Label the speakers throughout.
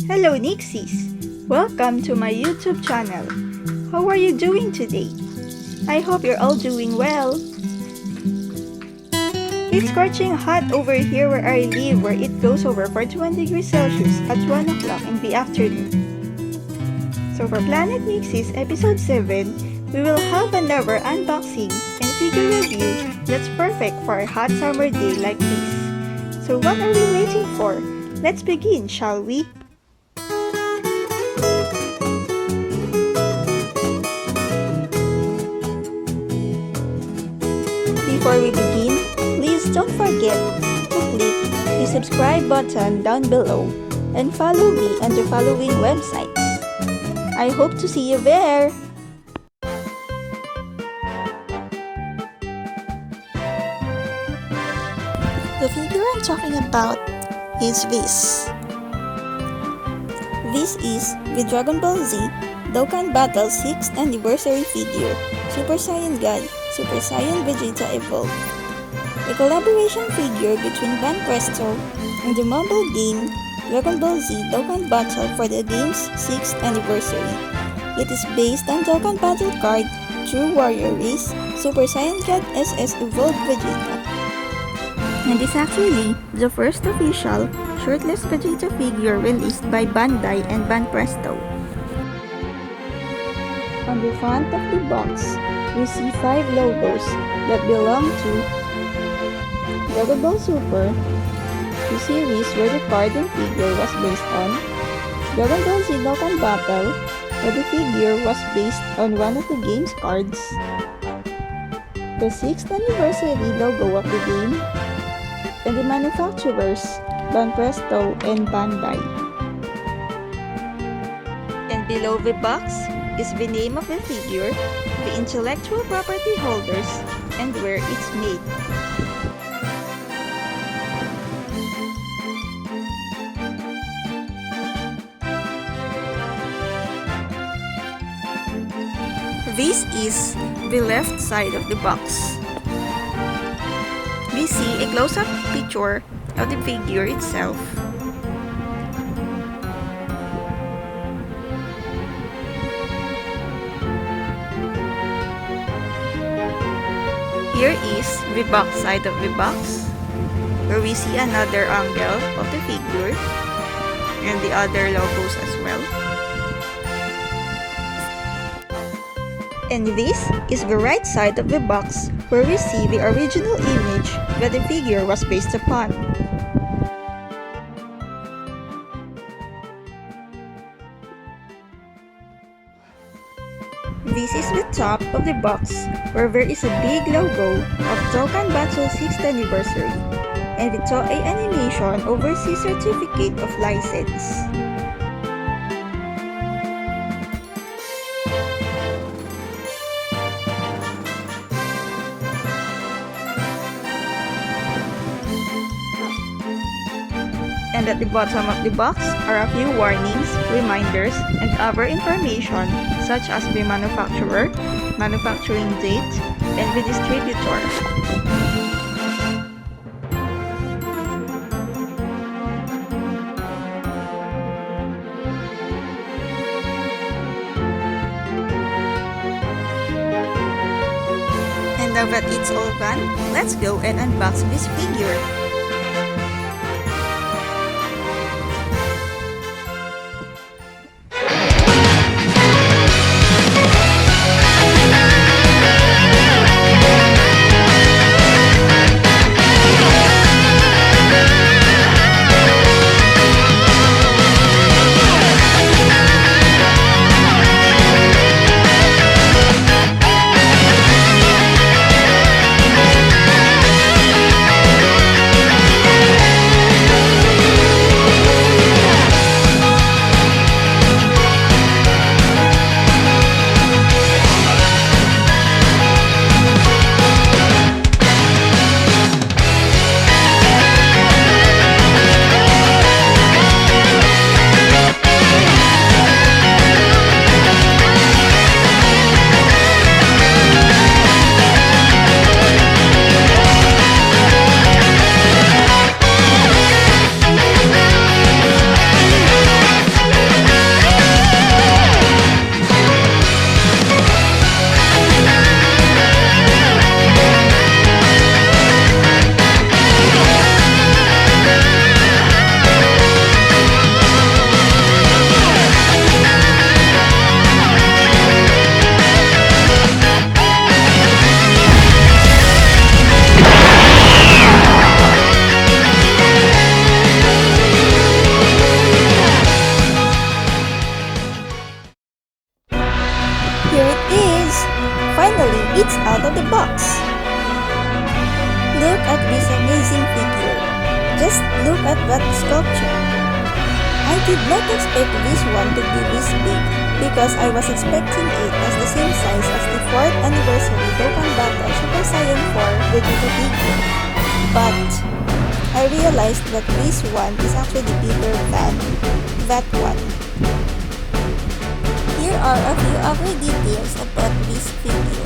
Speaker 1: Hello Nixies! Welcome to my YouTube channel. How are you doing today? I hope you're all doing well. It's scorching hot over here where I live, where it goes over 41 degrees Celsius at 1 o'clock in the afternoon. So for Planet Nixies episode 7, we will have another unboxing and figure review that's perfect for a hot summer day like this. So what are we waiting for? Let's begin, shall we? Before we begin, please don't forget to click the subscribe button down below and follow me on the following websites. I hope to see you there! The figure I'm talking about is this. This is the Dragon Ball Z Dokkan Battle 6th Anniversary figure, Super Saiyan God, Super Saiyan Vegeta Evolved. A collaboration figure between Van Presto and the mobile game Dragon Ball Z Dokkan Battle for the game's 6th anniversary. It is based on Dokkan Battle card True Warrior Race Super Saiyan God SS Evolved Vegeta. And is actually the first official shirtless Vegeta figure released by Bandai and Van Presto. On the front of the box, we see 5 logos that belong to Dragon Ball Super, the series where the card and figure was based on, Dragon Ball Z Dokkan Battle, where the figure was based on one of the game's cards, the 6th anniversary logo of the game, and the manufacturers, Van Presto and Bandai. And below the box is the name of the figure, the intellectual property holders, and where it's made. This is the left side of the box. We see a close-up picture of the figure itself. Here is the back side of the box, where we see another angle of the figure and the other logos as well. And this is the right side of the box, where we see the original image that the figure was based upon. This is the top of the box, where there is a big logo of Dokkan Battle 6th Anniversary and the Toei Animation Overseas Certificate of License. And at the bottom of the box are a few warnings, reminders, and other information such as the manufacturer, manufacturing date, and the distributor. And now that it's all done, let's go and unbox this figure. did not expect this one to be this big because I was expecting it as the same size as the 4th anniversary Dokkan Battle Super Saiyan 4 Vegeta figure. But I realized that this one is actually bigger than that one. Here are a few other details about this figure.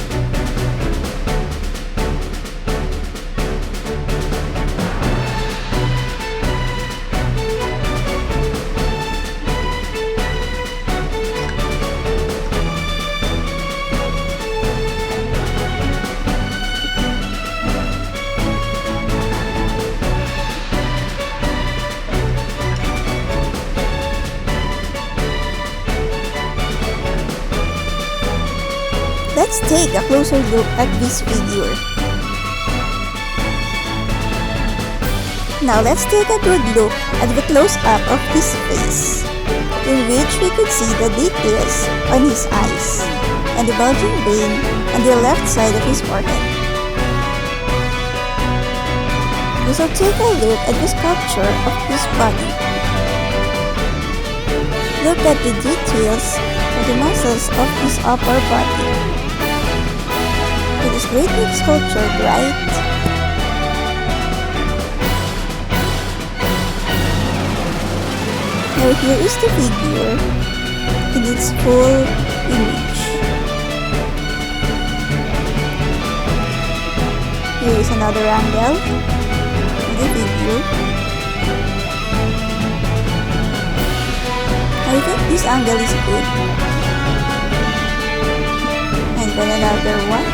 Speaker 1: Let's take a closer look at this figure. Now let's take a good look at the close-up of his face, in which we could see the details on his eyes and the bulging vein on the left side of his forehead. Also take a look at the sculpture of his body. Look at the details of the muscles of his upper body. It is greatly sculptured, right? Now here is the figure in its full image. Here is another angle of the figure. I think this angle is good. And then another one.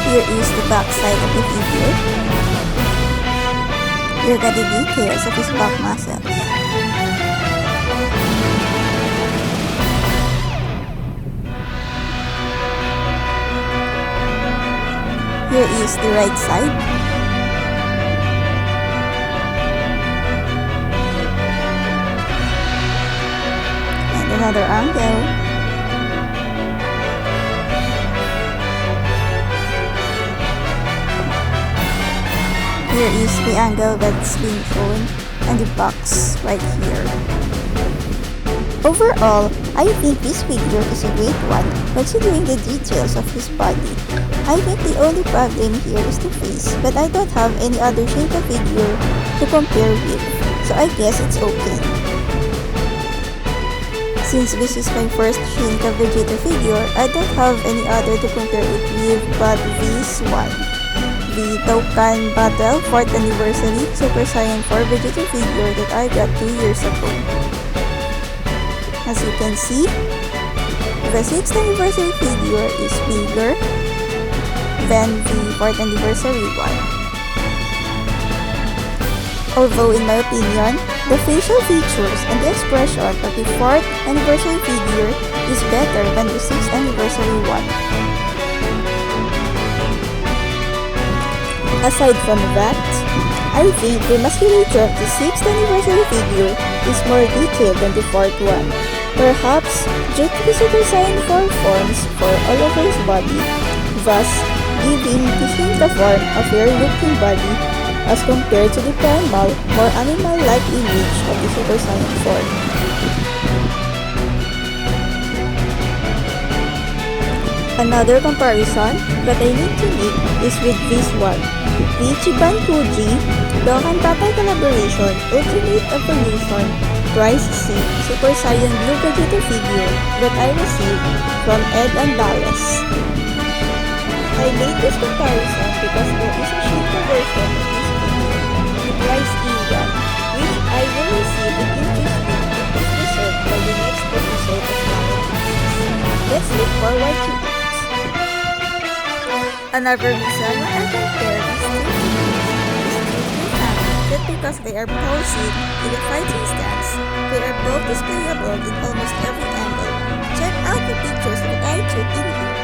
Speaker 1: Here is the back side of the figure. Look at the details of his back muscles. Here is the right side. And another angle. Here is the angle that's being shown and the box right here. Overall, I think this figure is a great one considering the details of his body. I think the only problem here is the face, but I don't have any other Shinka figure to compare with, so I guess it's okay. Since this is my first Shinka Vegeta figure, I don't have any other to compare it with but this one. The Dokkan Battle 4th Anniversary Super Saiyan 4 Vegeta figure that I got 2 years ago. As you can see, the 6th anniversary figure is bigger than the 4th anniversary one. Although in my opinion, the facial features and the expression of the 4th anniversary figure is better than the 6th anniversary one. Aside from that, I think the musculature of the 6th anniversary figure is more detailed than the 4th one, perhaps due to the Super Saiyan 4 forms for all over his body, thus giving the Shinka form a fair-looking body as compared to the primal, more animal-like image of the Super Saiyan form. Another comparison that I need to make is with this one, the Ichiban Fuji Dokkan Battle Collaboration Ultimate Evolution Price C Super Saiyan Blue Vegeta figure that I received from Ed and Dallas. I made this comparison because there is a Shinka version of this figure, the Price E1, which I will receive in this week if it's reserved for the next episode of my Nixies. Let's look forward to it. Another reason why I compare these two figures is due to the fact that because they are posing in the fighting stance, they are both displayable in almost every angle. Check out the pictures that I took in here.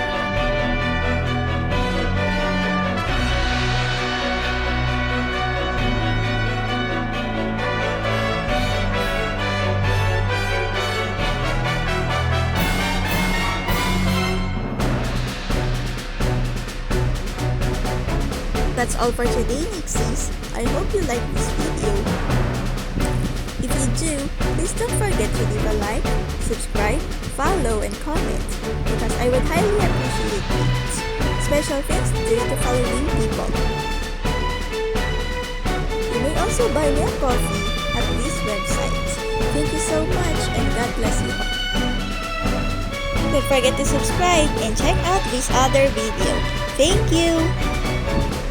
Speaker 1: that's all for today, Nixies. I hope you like this video. If you do, please don't forget to leave a like, subscribe, follow, and comment because I would highly appreciate it. Special thanks to the following people. You may also buy me a coffee at this website. Thank you so much and God bless you all. Don't forget to subscribe and check out this other video. Thank you!